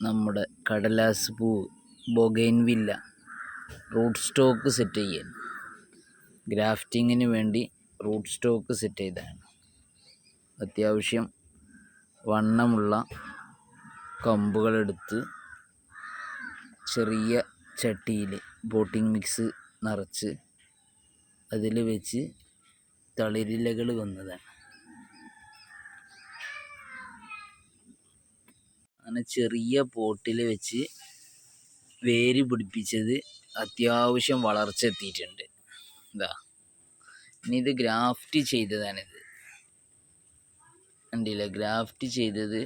നമ്മുടെ കടലാസ് പൂവ് ബൊഗൈൻവില്ല റൂട്ട് സ്റ്റോക്ക് സെറ്റ് ചെയ്യാൻ ഗ്രാഫ്റ്റിങ്ങിന് വേണ്ടി റൂട്ട് സ്റ്റോക്ക് സെറ്റ് ചെയ്തതാണ്. അത്യാവശ്യം വണ്ണമുള്ള കമ്പുകളെടുത്ത് ചെറിയ ചട്ടിയിൽ പോട്ടിംഗ് മിക്സ് നിറച്ച് അതിൽ വെച്ച് തളിരിലകൾ വന്നതാണ്. അങ്ങനെ ചെറിയ പോട്ടിൽ വെച്ച് വേര് പിടിപ്പിച്ചത് അത്യാവശ്യം വളർച്ച എത്തിയിട്ടുണ്ട്. ഇനി ഇത് ഗ്രാഫ്റ്റ് ചെയ്തതാണിത്. കണ്ടില്ല, ഗ്രാഫ്റ്റ് ചെയ്തത്